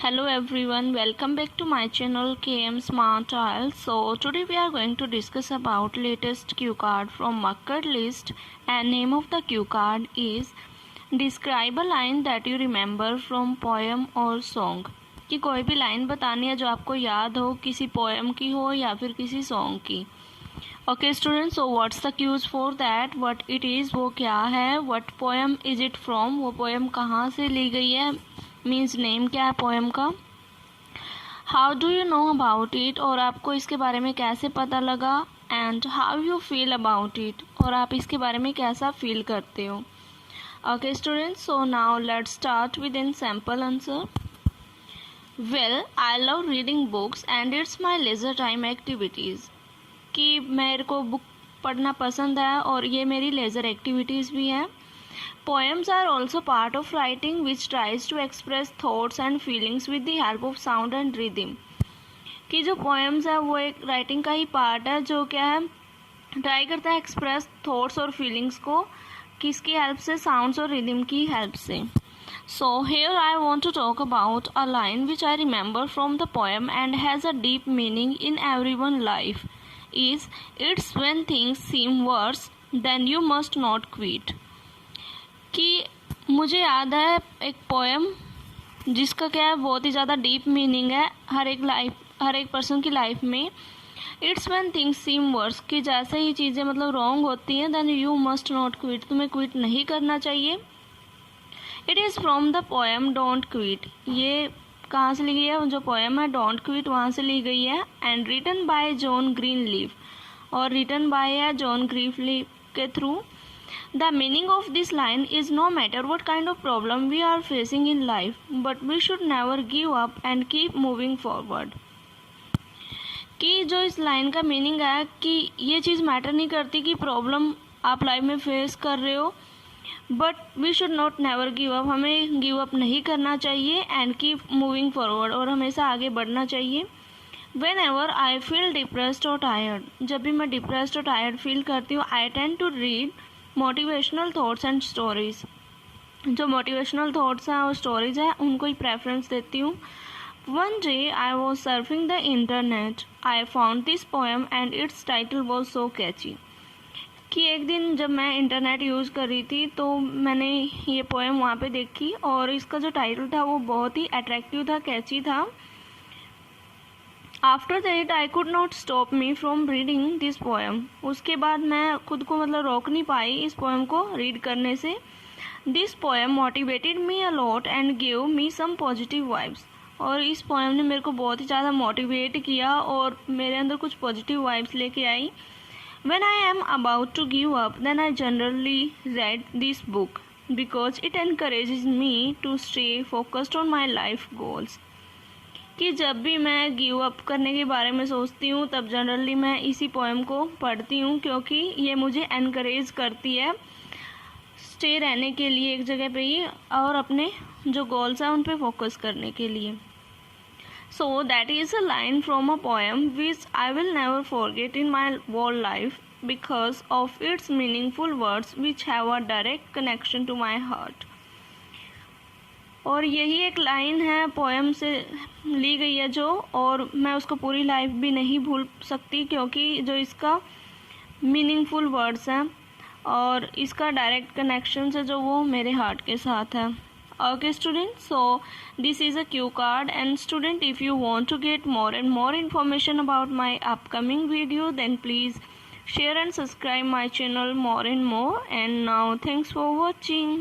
Hello everyone, welcome back to my channel KM Smart Tiles. So today we are going to discuss about latest cue card from Bucket List, and name of the cue card is describe a line that you remember from poem or song. कि कोई भी line बतानी है जो आपको याद हो, किसी पोएम की हो या फिर किसी सॉन्ग की. Okay student, so what's the cues for that, what it is, वो क्या है, what poem is it from, वो पोएम कहाँ से ली गई है, मीन्स नेम क्या है पोएम का, how do you know about it, और आपको इसके बारे में कैसे पता लगा, and how you feel about it, और आप इसके बारे में कैसा फील करते हो. Okay students, so now let's start with in sample answer. Well, I love reading books and it's my leisure time activities. कि मेरे को बुक पढ़ना पसंद है और ये मेरी लेजर एक्टिविटीज़ भी हैं. Poems are also part of writing which tries to express thoughts and feelings with the help of sound and rhythm. कि जो poems है वो एक राइटिंग का ही पार्ट है जो क्या है, ट्राई करता है एक्सप्रेस थॉट्स और फीलिंग्स को किसकी हेल्प से, साउंड्स और रिदम की हेल्प से. So here I want to talk about a line which I remember from the poem and has a deep meaning in everyone's life is it's when things seem worse then you must not quit. कि मुझे याद है एक poem जिसका क्या है बहुत ही ज़्यादा डीप मीनिंग है हर एक पर्सन की लाइफ में. It's when things seem worse, कि जैसे ही चीज़ें मतलब रॉन्ग होती हैं then you must not quit, तुम्हें क्विट नहीं करना चाहिए. It is from the poem don't quit. ये कहाँ से ली गई है, जो पोएम है डोंट क्विट वहाँ से ली गई है. And written by John Greenleaf, और रिटन बाय है जॉन ग्रीनलीफ के थ्रू. The meaning of this line is no matter what kind of problem we are facing in life, but we should never give up and keep moving forward. कि जो इस line का meaning है कि ये चीज़ matter नहीं करती कि प्रॉब्लम आप लाइफ में फेस कर रहे हो, but we should not never give up, हमें गिव अप नहीं करना चाहिए, एंड कीप मूविंग फॉरवर्ड, और हमेशा आगे बढ़ना चाहिए. Whenever I feel depressed और टायर्ड, जब भी मैं डिप्रेस्ड और टायर्ड फील करती हूँ, I tend to read motivational thoughts and stories. जो मोटिवेशनल थॉट्स हैं और स्टोरीज हैं उनको ही प्रेफरेंस देती हूँ. One day I was surfing the internet, I found this poem and it's title was so catchy. कि एक दिन जब मैं इंटरनेट यूज़ कर रही थी तो मैंने ये पोएम वहाँ पे देखी और इसका जो टाइटल था वो बहुत ही अट्रैक्टिव था, कैची था. After that I could not stop me from reading this poem. उसके बाद मैं खुद को मतलब रोक नहीं पाई इस पोएम को रीड करने से. This poem motivated me a lot and give me some positive vibes. और इस पोएम ने मेरे को बहुत ही ज़्यादा मोटिवेट किया और मेरे अंदर कुछ पॉजिटिव वाइब्स लेके आई. When I am about to give up then I generally read this book because it encourages me to stay focused on my life goals. कि जब भी मैं गिव अप करने के बारे में सोचती हूँ तब जनरली मैं इसी पोएम को पढ़ती हूँ, क्योंकि ये मुझे एनकरेज करती है स्टे रहने के लिए एक जगह पे ही और अपने जो गोल्स हैं उन पे फोकस करने के लिए. So that is a line from a poem which I will never forget in my whole life because of its meaningful words which have a direct connection to my heart. और यही एक line है poem से ली गई है जो, और मैं उसको पूरी लाइफ भी नहीं भूल सकती क्योंकि जो इसका मीनिंगफुल वर्ड्स हैं और इसका डायरेक्ट कनेक्शन है जो वो मेरे हार्ट के साथ है. Okay student, so this is a Q card. And student, if you want to get more and more information about my upcoming video, then please share and subscribe my channel more and more. And now thanks for watching.